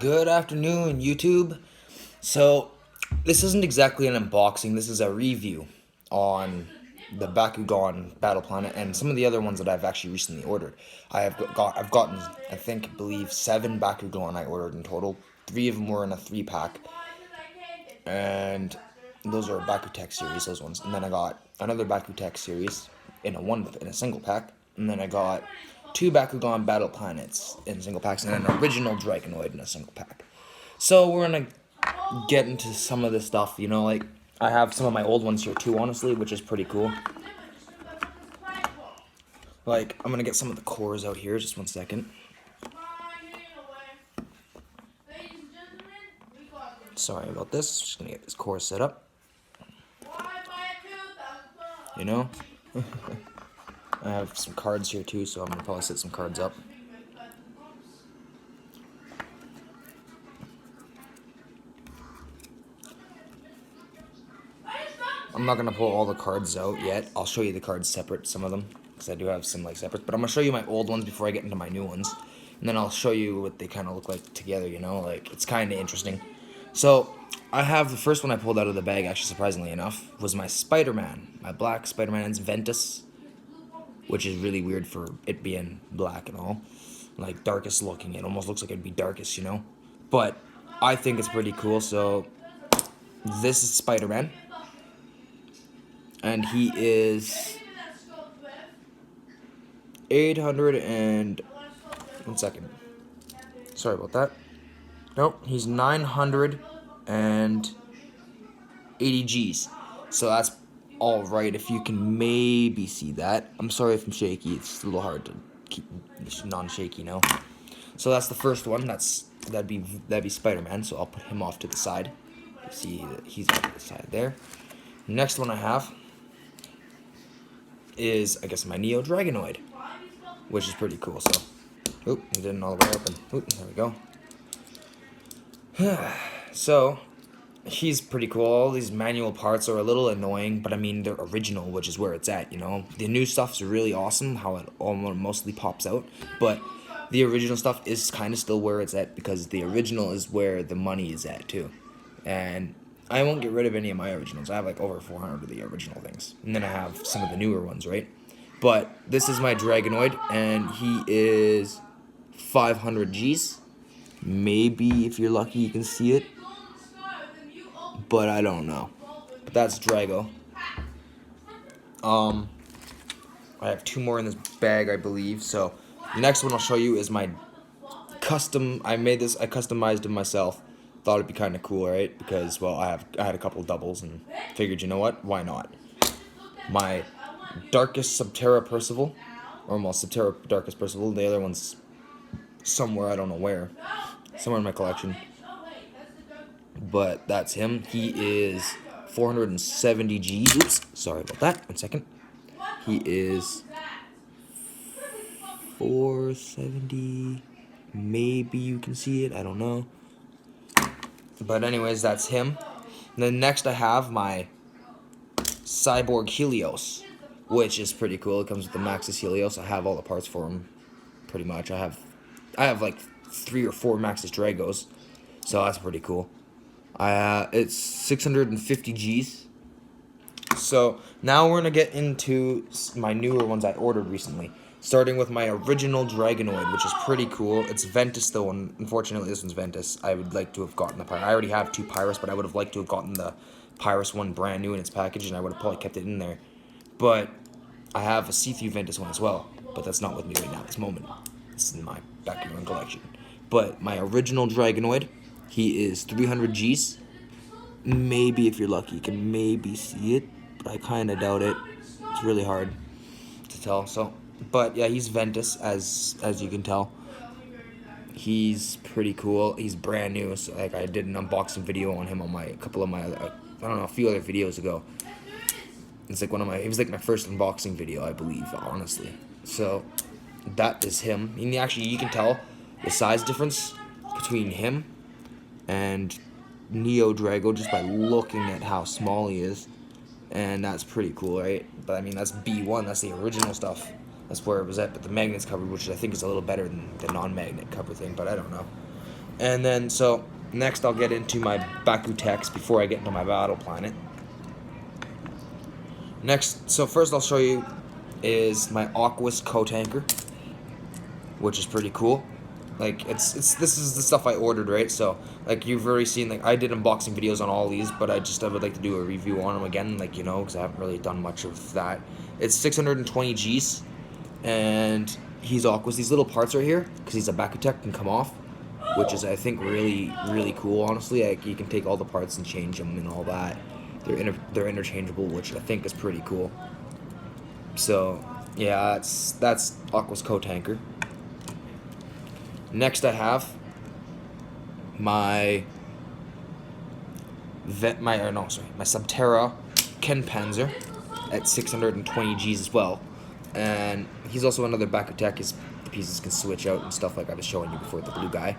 Good afternoon, YouTube. So, this isn't exactly an unboxing, this is a review on the Bakugan Battle Planet and some of the other ones that I've actually recently ordered. I've gotten, believe 7 Bakugan I ordered in total. 3 of them were in a 3-pack. And those are Bakutech series, those ones. And then I got another Bakutech series in a single pack. And then I got 2 Bakugan Battle Planets in single packs and an original Dragonoid in a single pack. So we're gonna get into some of this stuff, like I have some of my old ones here too, honestly, which is pretty cool. Like, I'm gonna get some of the cores out here, just one second. Sorry about this, just gonna get this core set up. I have some cards here too, so I'm gonna probably set some cards up. I'm not gonna pull all the cards out yet. I'll show you the cards separate, some of them, because I do have some separate. But I'm gonna show you my old ones before I get into my new ones, and then I'll show you what they kind of look like together. It's kind of interesting. So I have the first one I pulled out of the bag. Actually, surprisingly enough, was my Spider-Man, my black Spider-Man. It's Ventus, which is really weird for it being black and all, like darkest looking. It almost looks like it'd be darkest, But I think it's pretty cool. So this is Spider-Man. And he is 800 and... one second. Sorry about that. Nope, he's 980 Gs. So that's alright if you can maybe see that. I'm sorry if I'm shaky. It's a little hard to keep non-shaky, So that's the first one. That'd be Spider-Man. So I'll put him off to the side. You see that he's off to the side there. Next one I have is, I guess, my Neo Dragonoid, which is pretty cool. So, oop, it didn't all the way open. Oop, there we go. So, he's pretty cool. All these manual parts are a little annoying, but I mean, they're original, which is where it's at, The new stuff's really awesome, how it almost mostly pops out, but the original stuff is kind of still where it's at, because the original is where the money is at, too. And I won't get rid of any of my originals. I have over 400 of the original things. And then I have some of the newer ones, right? But this is my Dragonoid, and he is 500 Gs. Maybe, if you're lucky, you can see it. But I don't know. But that's Drago. I have 2 more in this bag, I believe. So the next one I'll show you is my custom. I customized it myself. Thought it'd be kind of cool, right? Because, well, I had a couple doubles and figured, you know what? Why not? My Darkest Subterra Percival, or almost Subterra Darkest Percival. The other one's somewhere, I don't know where, somewhere in my collection. But that's him. He is 470 Gs. Oops, sorry about that. 1 second. He is 470. Maybe you can see it. I don't know. But anyways, that's him. And then next I have my Cyborg Helios, which is pretty cool. It comes with the Maxis Helios. I have all the parts for him, pretty much. I have like 3 or 4 Maxis Dragos, so that's pretty cool. It's 650 Gs. So now we're gonna get into my newer ones I ordered recently. Starting with my original Dragonoid, which is pretty cool. It's Ventus, though, and unfortunately this one's Ventus. I would like to have gotten the Pyrus. I already have 2 Pyrus, but I would have liked to have gotten the Pyrus one brand new in its package, and I would have probably kept it in there. But I have a see-through Ventus one as well, but that's not with me right now at this moment. It's in my Bakugan collection. But my original Dragonoid, he is 300 Gs. Maybe, if you're lucky, you can maybe see it, but I kind of doubt it. It's really hard to tell, so... But yeah, he's Ventus, as you can tell. He's pretty cool. He's brand new. So I did an unboxing video on him on a couple of my a few other videos ago. It's it was like my first unboxing video, I believe, honestly. So that is him. And actually, you can tell the size difference between him and Neo Drago just by looking at how small he is. And that's pretty cool, right? But I mean, that's B1, that's the original stuff. That's where it was at, but the magnet's covered, which I think is a little better than the non-magnet cover thing, but I don't know. And then, so, next I'll get into my Bakutex before I get into my Battle Planet. Next, so first I'll show you is my Aquas Co-Tanker, which is pretty cool. Like, this is the stuff I ordered, right? So, like, you've already seen, like, I did unboxing videos on all these, but I would like to do a review on them again, like, you know, because I haven't really done much of that. It's 620 Gs, and he's Aquas. These little parts right here, because he's a Bakutech, can come off, which is, I think, really, really cool, honestly. Like, you can take all the parts and change them and all that. They're interchangeable, which I think is pretty cool. So, yeah, that's Aqua's Co-Tanker. Next I have my Subterra Ken Panzer at 620 Gs as well. And he's also another Bakutech. The pieces can switch out and stuff like I was showing you before, the blue guy.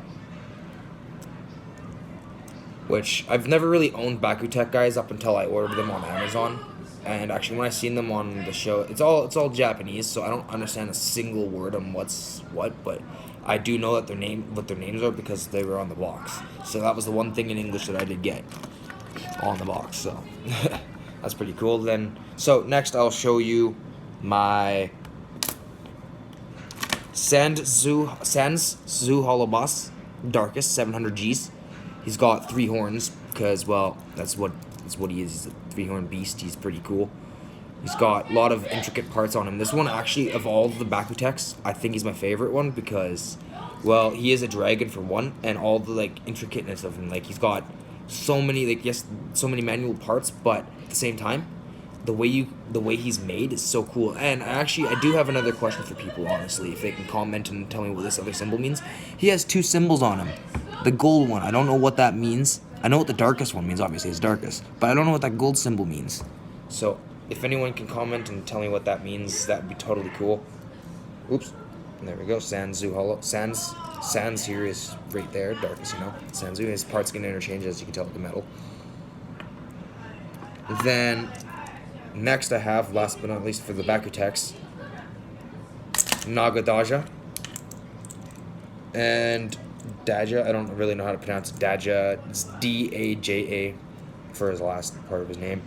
Which, I've never really owned Bakutech guys up until I ordered them on Amazon. And actually, when I seen them on the show, it's all Japanese, so I don't understand a single word on what's what, but I do know that what their names are because they were on the box. So that was the one thing in English that I did get on the box. So that's pretty cool. Then, so next I'll show you my Sanzu Holobos Darkest 700 Gs. He's got 3 horns because, well, that's what he is. He's a 3-horn beast. He's pretty cool. He's got a lot of intricate parts on him. This one, actually, of all the Bakutechs, I think he's my favorite one because, well, he is a dragon for one, and all the, like, intricateness of him. Like, he's got so many, like, yes, so many manual parts, but at the same time, the way he's made is so cool. And actually, I do have another question for people, honestly, if they can comment and tell me what this other symbol means. He has 2 symbols on him. The gold one, I don't know what that means. I know what the darkest one means, obviously, it's darkest. But I don't know what that gold symbol means. So, if anyone can comment and tell me what that means, that would be totally cool. Oops. There we go. Sanzu Hollow. Sans here is right there, darkest, you know. Sanzu, his parts can interchange, as you can tell with the metal. Then, next I have, last but not least for the Bakutechs, Nagadaja. And Daja, I don't really know how to pronounce it. Daja, it's D-A-J-A for his last part of his name.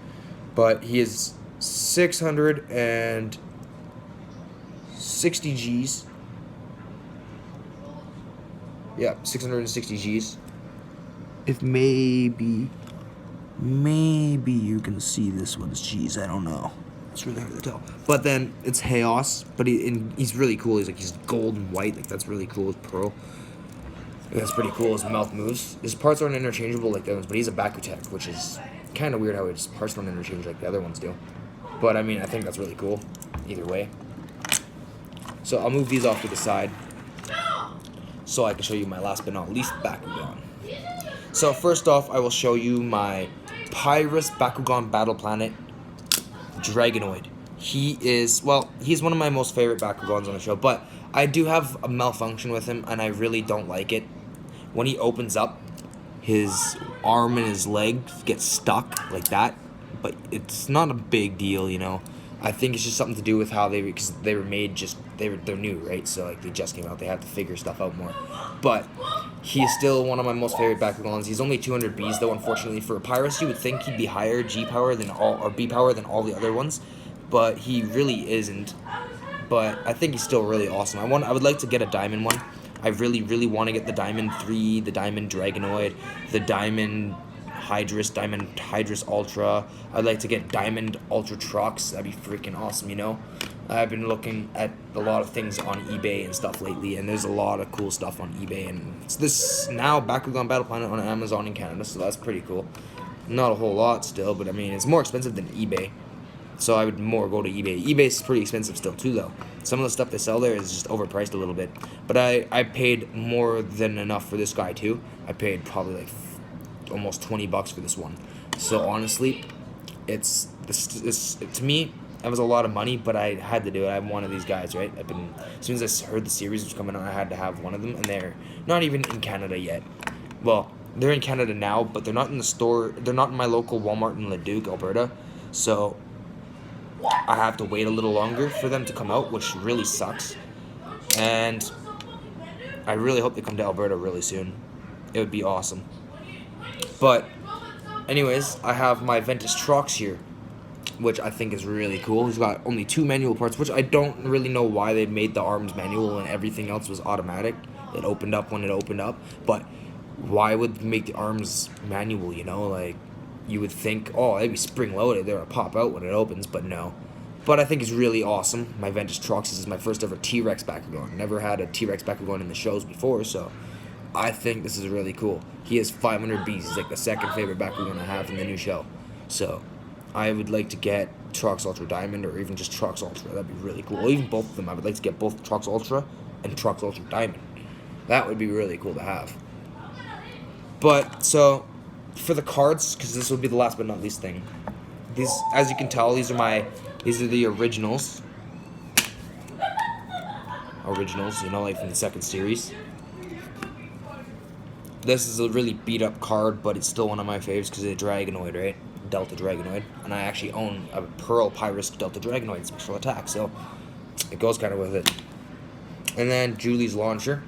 But he is 660 Gs. Yeah, 660 Gs. If maybe you can see this one's Gs, I don't know. It's really hard to tell. But then it's Chaos, but he's really cool. He's gold and white, like that's really cool. His pearl. That's pretty cool. His mouth moves. His parts aren't interchangeable like the others, but he's a Bakutech, which is kind of weird how his parts don't interchange like the other ones do. But I mean, I think that's really cool. Either way. So I'll move these off to the side, so I can show you my last but not least Bakugan. So first off, I will show you my Pyrus Bakugan Battle Planet Dragonoid. He's one of my most favorite Bakugans on the show, but I do have a malfunction with him, and I really don't like it. When he opens up, his arm and his leg get stuck like that, but it's not a big deal, you know. I think it's just something to do with how because they were made they're new, right? So like they just came out, they have to figure stuff out more. But he is still one of my most favorite Bakugans. He's only 200 Bs though, unfortunately. For a Pyrus, you would think he'd be higher G power than B power than all the other ones, but he really isn't. But I think he's still really awesome. I would like to get a diamond one. I really, really want to get the Diamond 3, the Diamond Dragonoid, the Diamond Hydrus Ultra. I'd like to get Diamond Ultra Trucks. That'd be freaking awesome, you know? I've been looking at a lot of things on eBay and stuff lately, and there's a lot of cool stuff on eBay. And it's this now Bakugan Battle Planet on Amazon in Canada, so that's pretty cool. Not a whole lot still, but I mean, it's more expensive than eBay. So I would more go to eBay. eBay's pretty expensive still too, though. Some of the stuff they sell there is just overpriced a little bit. But I paid more than enough for this guy too. I paid probably like almost 20 bucks for this one. So honestly, it's to me, that was a lot of money, but I had to do it. I'm one of these guys, right? As soon as I heard the series was coming out, I had to have one of them, and they're not even in Canada yet. Well, they're in Canada now, but they're not in the store. They're not in my local Walmart in Leduc, Alberta. So I have to wait a little longer for them to come out, which really sucks. And I really hope they come to Alberta really soon. it would be awesome. But anyways, I have my Ventus Trox here, which I think is really cool. He's got only 2 manual parts, which I don't really know why they made the arms manual and everything else was automatic. It opened up when it opened up, but why would they make the arms manual, you know? Like, you would think, oh, they'd be spring-loaded, they're gonna pop out when it opens, but no. But I think it's really awesome. My Ventus Trox is my first ever T-Rex Bakugan. Never had a T-Rex Bakugan in the shows before, so I think this is really cool. He has 500 Bs. He's like the second favorite Bakugan I have in the new show. So I would like to get Trox Ultra Diamond or even just Trox Ultra. That'd be really cool. Or even both of them. I would like to get both Trox Ultra and Trox Ultra Diamond. That would be really cool to have. But, so, for the cards, because this will be the last but not least thing. These, as you can tell, these are the originals. Originals, you know, like from the second series. This is a really beat up card, but it's still one of my faves because it's a Dragonoid, right? Delta Dragonoid. And I actually own a Pearl Pyrus Delta Dragonoid special attack, so it goes kind of with it. And then Julie's Launcher.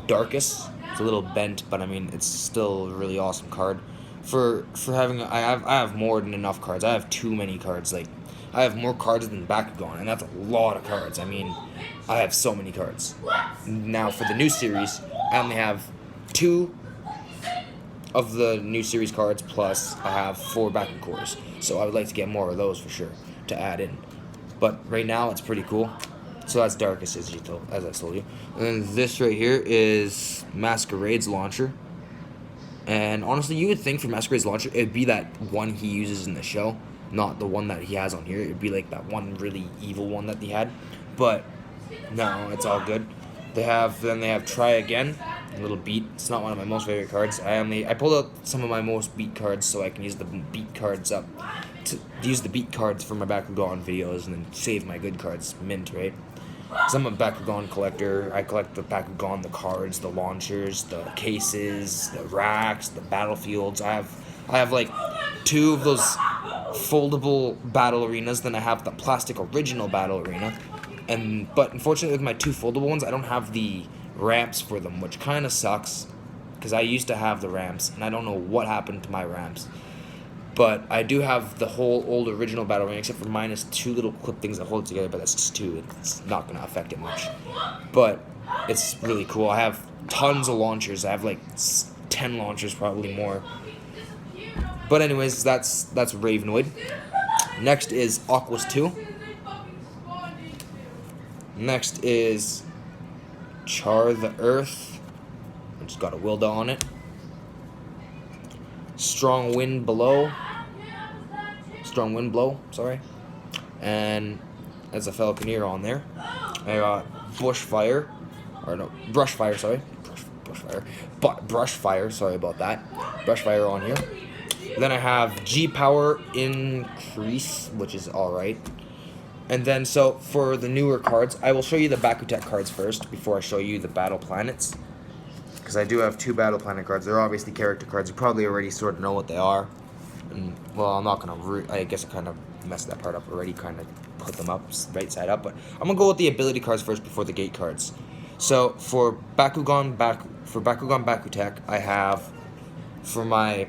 Darkus. It's a little bent, but I mean, it's still a really awesome card. For having, I have more than enough cards. I have too many cards. Like, I have more cards than Bakugan, and that's a lot of cards. I mean, I have so many cards. Now, for the new series, I only have 2 of the new series cards, plus I have 4 Bakugan cores. So I would like to get more of those for sure to add in. But right now, it's pretty cool. So that's Darkus, as I told you. And then this right here is Masquerade's Launcher. And honestly, you would think for Masquerade's Launcher, it'd be that one he uses in the show, not the one that he has on here. It'd be like that one really evil one that he had. But no, it's all good. They have Try Again, a little beat. It's not one of my most favorite cards. I pulled out some of my most beat cards so I can use the beat cards up to use the beat cards for my Bakugan videos and then save my good cards mint, right? Because I'm a Bakugan collector. I collect the Bakugan, the cards, the launchers, the cases, the racks, the battlefields. I have like 2 of those foldable battle arenas. Then I have the plastic original battle arena. But unfortunately with my 2 foldable ones, I don't have the ramps for them, which kind of sucks. Because I used to have the ramps, and I don't know what happened to my ramps. But I do have the whole old original battle arena, except for minus 2 little clip things that hold it together, but that's just 2. It's not going to affect it much. But it's really cool. I have tons of launchers. I have like 10 launchers, probably more. But anyways, that's Ravenoid. Next is Aquas 2. Next is Char the Earth. It's got a Wilda on it. Strong Wind Blow, sorry. And there's a Falconeer on there. I got Brushfire, sorry about that. Brushfire on here. Then I have G-Power Increase, which is alright. And then, so, for the newer cards, I will show you the Bakutech cards first, before I show you the Battle Planets. Because I do have 2 Battle Planet cards. They're obviously character cards. You probably already sort of know what they are. And, well, I'm not going to... I guess I kind of messed that part up already. Kind of put them up right side up. But I'm going to go with the ability cards first before the gate cards. So, for Bakugan Bakutech, I have... For my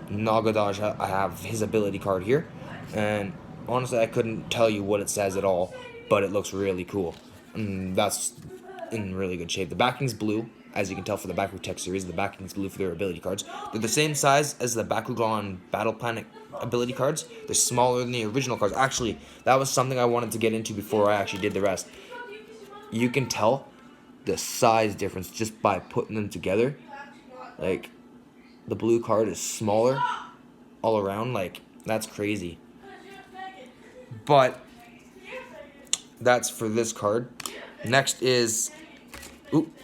Nagadaj, I have his ability card here. And honestly, I couldn't tell you what it says at all. But it looks really cool. And that's in really good shape. The backing's blue. As you can tell for the Bakutech series, the backing's blue for their ability cards. They're the same size as the Bakugan Battle Planet ability cards. They're smaller than the original cards. Actually, that was something I wanted to get into before I actually did the rest. You can tell the size difference just by putting them together. Like, the blue card is smaller all around. Like, that's crazy. But that's for this card. Next is...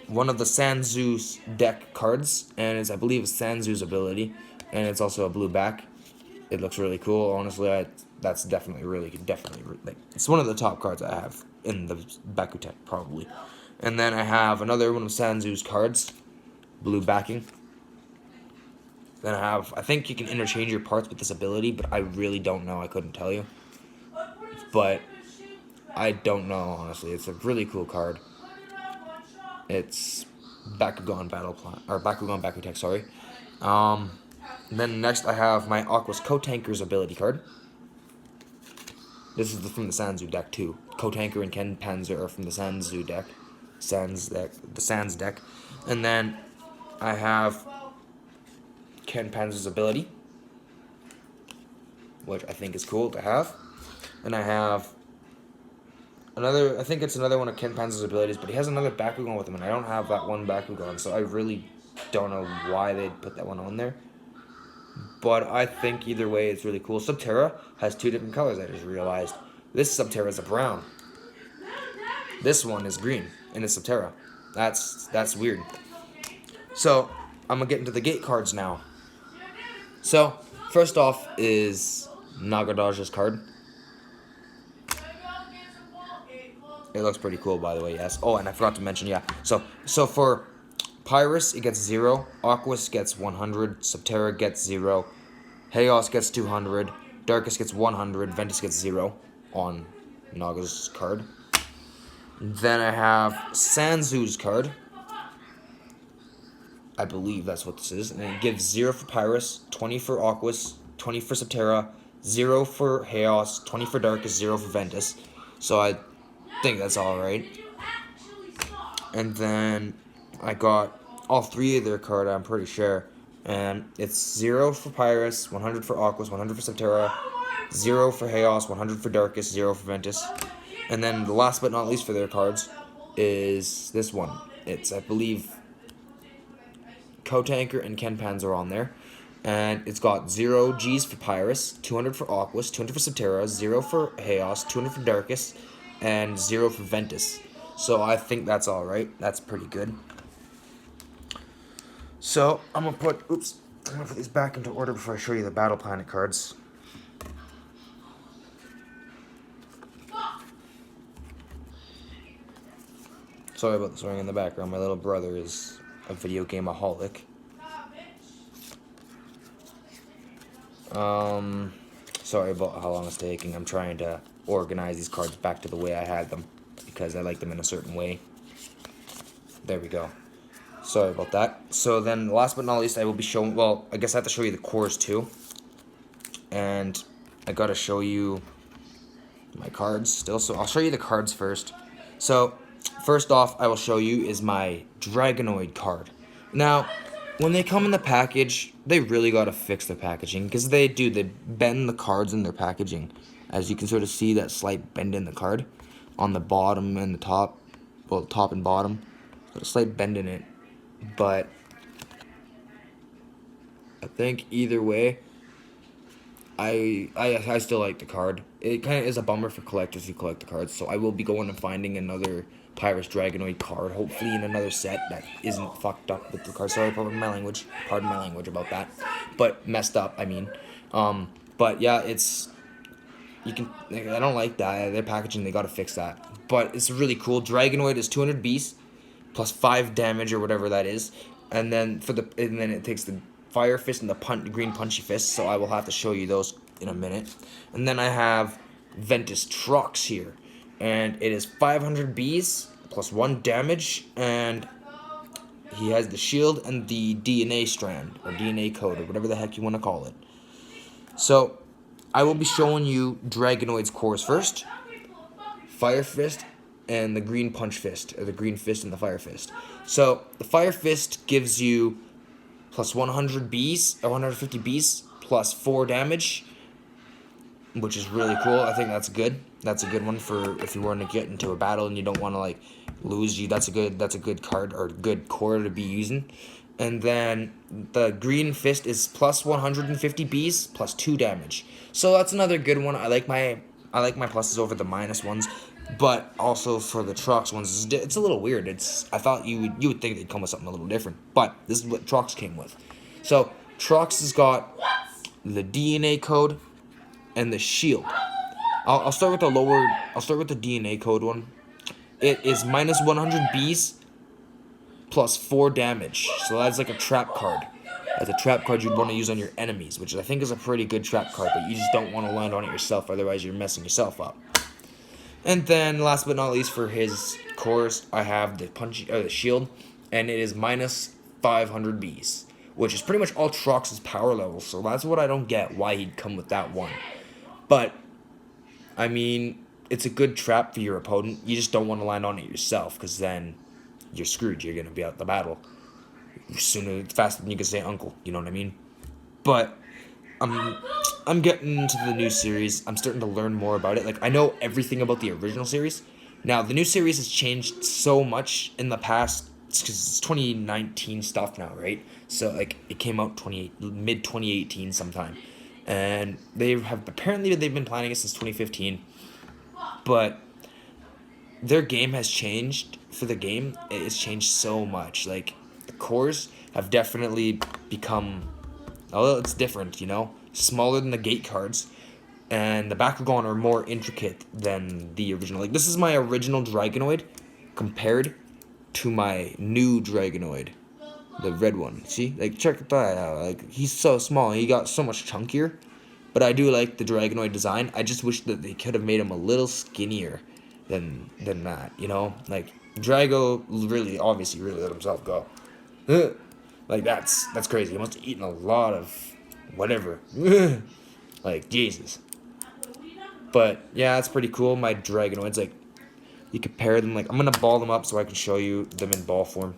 one of the Sanzu's deck cards, and it's, I believe, it's Sanzu's ability, and it's also a blue back. It looks really cool. Honestly, that's definitely like, it's one of the top cards I have in the Bakutech, probably. And then I have another one of Sanzu's cards, blue backing. Then I think you can interchange your parts with this ability, but I really don't know. I couldn't tell you. But I don't know, honestly. It's a really cool card. It's Bakugan battle plan, or Bakugan Bakutech, sorry. Then next I have my Aqua's Kotanker's ability card. This is from the Sanzu deck too. Kotanker and Ken Panzer are from the Sanzu deck. The Sans deck. And then I have Ken Panzer's ability, which I think is cool to have. And I have another, I think it's another one of Ken Panzer's abilities, but he has another Bakugan with him, and I don't have that one Bakugan, so I really don't know why they'd put that one on there. But I think either way it's really cool. Subterra has two different colors, I just realized. This Subterra is a brown. This one is green, and it's Subterra. That's weird. So, I'm going to get into the gate cards now. So, first off is Nagadaja's card. It looks pretty cool, by the way, yes. Oh, and I forgot to mention, yeah. So for Pyrus, it gets 0. Aquas gets 100. Subterra gets 0. Chaos gets 200. Darkus gets 100. Ventus gets 0 on Naga's card. Then I have Sanzu's card. I believe that's what this is. And it gives 0 for Pyrus, 20 for Aquas, 20 for Subterra, 0 for Chaos, 20 for Darkus, 0 for Ventus. So I think that's alright. And then I got all three of their card, I'm pretty sure. And it's 0 for Pyrus, 100 for Aquas, 100 for Subterra, 0 for Chaos, 100 for Darkus, 0 for Ventus. And then the last but not least for their cards is this one. It's, I believe, Kotanker and Ken Panzer on there. And it's got 0 Gs for Pyrus, 200 for Aquas, 200 for Subterra, 0 for Chaos, 200 for Darkus, and 0 for Ventus. So I think that's alright. That's pretty good. So I'm gonna put these back into order before I show you the Battle Planet cards. Sorry about the swearing in the background. My little brother is a video game-aholic. Sorry about how long it's taking. I'm trying to organize these cards back to the way I had them, because I like them in a certain way. There we go. Sorry about that. So then, last but not least, I will be showing, well, I guess I have to show you the cores too. And I gotta show you my cards still. So I'll show you the cards first. So, first off, I will show you is my Dragonoid card. Now, when they come in the package, they really gotta fix their packaging, because they bend the cards in their packaging. As you can sort of see that slight bend in the card on the bottom and the top, well, top and bottom, a slight bend in it. But I think either way, I still like the card. It kind of is a bummer for collectors who collect the cards, so I will be going and finding another Pyrus Dragonoid card, hopefully in another set that isn't fucked up with the card. Sorry, pardon my language about that, but messed up, I mean. But yeah, I don't like that. Their packaging, they gotta fix that. But it's really cool. Dragonoid is 200 beasts plus 5 damage or whatever that is, and then it takes the Fire Fist and the green Punchy Fist. So I will have to show you those in a minute. And then I have Ventus Trox here, and it is 500 bees plus 1 damage, and he has the shield and the DNA strand or DNA code or whatever the heck you want to call it. So I will be showing you Dragonoid's cores first. Fire Fist and the green Punch Fist, or the green Fist and the Fire Fist. So the Fire Fist gives you plus 100 bees, or 150 bees, plus 4 damage, which is really cool. I think that's good. That's a good one for if you want to get into a battle and you don't want to like lose you. That's a good card or good core to be using. And then the green Fist is plus 150 bees, plus 2 damage. So that's another good one. I like my pluses over the minus ones. But also for the Trox ones, it's a little weird. I thought you would think they'd come with something a little different, but this is what Trox came with. So Trox has got the DNA code and the shield. I'll start with the DNA code one. It is minus 100 bees plus 4 damage. So that's like a trap card. That's a trap card you'd want to use on your enemies, which I think is a pretty good trap card, but you just don't want to land on it yourself, otherwise you're messing yourself up. And then, last but not least, for his cores, I have the shield. and it is minus 500 Bs, which is pretty much all Trox's power level. So that's what I don't get, why he'd come with that one. But I mean, it's a good trap for your opponent. You just don't want to land on it yourself, because then you're screwed. You're gonna be out the battle sooner, faster than you can say uncle. You know what I mean? But I'm getting into the new series. I'm starting to learn more about it. Like, I know everything about the original series. Now, the new series has changed so much in the past, because it's 2019 stuff now, right? So, like, it came out mid 2018 sometime. And apparently they've been planning it since 2015. But their game has changed for the game. It's changed so much. Like, the cores have definitely become, oh, it's different, you know? Smaller than the gate cards. And the Bakugan are more intricate than the original. Like, this is my original Dragonoid compared to my new Dragonoid. The red one. See? Like, check that out. Like, he's so small. He got so much chunkier. But I do like the Dragonoid design. I just wish that they could have made him a little skinnier than that, you know? Like, Drago obviously really let himself go. Like, that's crazy. He must have eaten a lot of whatever. Like, Jesus. But, yeah, that's pretty cool. My Dragonoids, like, you compare them. Like, I'm going to ball them up so I can show you them in ball form.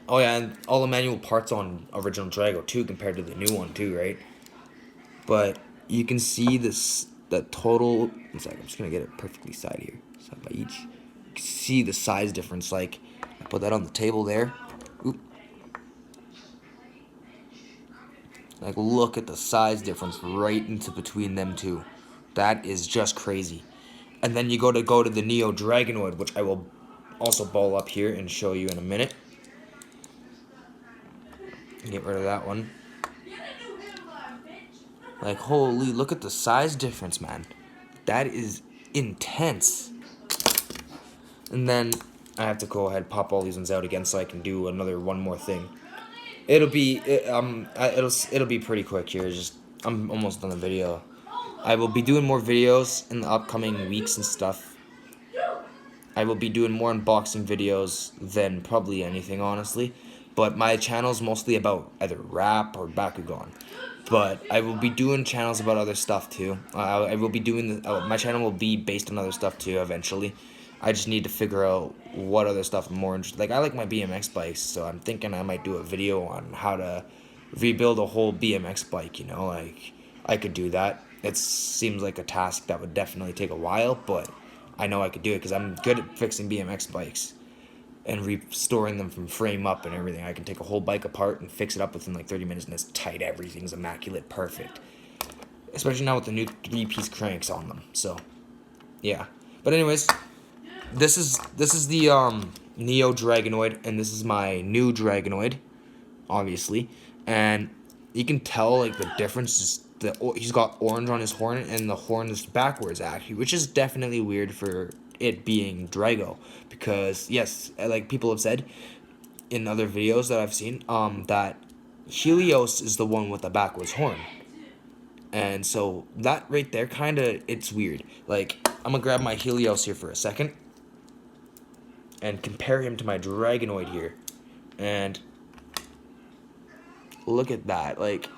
Oh, yeah, and all the manual parts on original Drago, too, compared to the new one, too, right? But you can see the total. One second, I'm just going to get it perfectly side here. Side by each. You can see the size difference. Like, I put that on the table there. Oop. Like, look at the size difference right into between them two. That is just crazy. And then you go to the Neo Dragonoid, which I will also ball up here and show you in a minute. Get rid of that one. Like, holy, look at the size difference, man. That is intense. And then I have to go ahead and pop all these ones out again so I can do one more thing. It'll be pretty quick here. Just I'm almost done the video. I will be doing more videos in the upcoming weeks and stuff. I will be doing more unboxing videos than probably anything, honestly. But my channel is mostly about either rap or Bakugan. But I will be doing channels about other stuff too. I will be doing my channel will be based on other stuff too eventually. I just need to figure out what other stuff I'm more interested. Like, I like my BMX bikes, so I'm thinking I might do a video on how to rebuild a whole BMX bike. You know, like, I could do that. It seems like a task that would definitely take a while, but I know I could do it because I'm good at fixing BMX bikes and restoring them from frame up and everything. I can take a whole bike apart and fix it up within like 30 minutes, and it's tight. Everything's immaculate, perfect. Especially now with the new 3-piece cranks on them. So, yeah. But anyways, this is the Neo Dragonoid, and this is my new Dragonoid, obviously. And you can tell, like, the difference is he's got orange on his horn, and the horn is backwards, actually, which is definitely weird for it being Drago, because yes, like people have said in other videos that I've seen, that Helios is the one with the backwards horn, and so that right there it's weird. Like, I'm gonna grab my Helios here for a second and compare him to my Dragonoid here, and look at that. Like,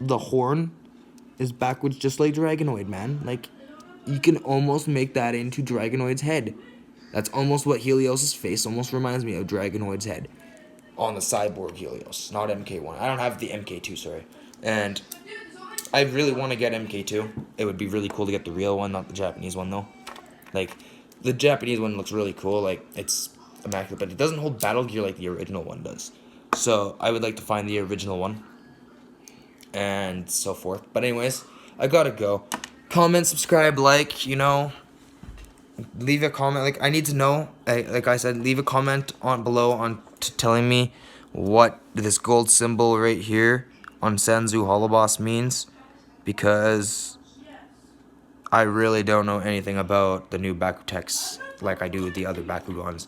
the horn is backwards just like Dragonoid, man. Like, you can almost make that into Dragonoid's head. That's almost what Helios' face almost reminds me of, Dragonoid's head. On the Cyborg Helios, not MK1. I don't have the MK2, sorry. And I really want to get MK2. It would be really cool to get the real one, not the Japanese one, though. Like, the Japanese one looks really cool. Like, it's immaculate, but it doesn't hold battle gear like the original one does. So, I would like to find the original one. And so forth. But anyways, I gotta go. Comment, subscribe, like, you know, leave a comment. Like, I need to know, like I said, leave a comment on below on telling me what this gold symbol right here on Sanzu Holoboss means, because I really don't know anything about the new Bakuteks like I do with the other Bakugans.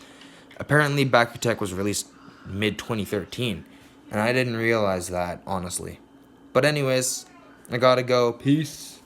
Apparently Bakutek was released mid 2013, and I didn't realize that, honestly. But anyways, I gotta go. Peace.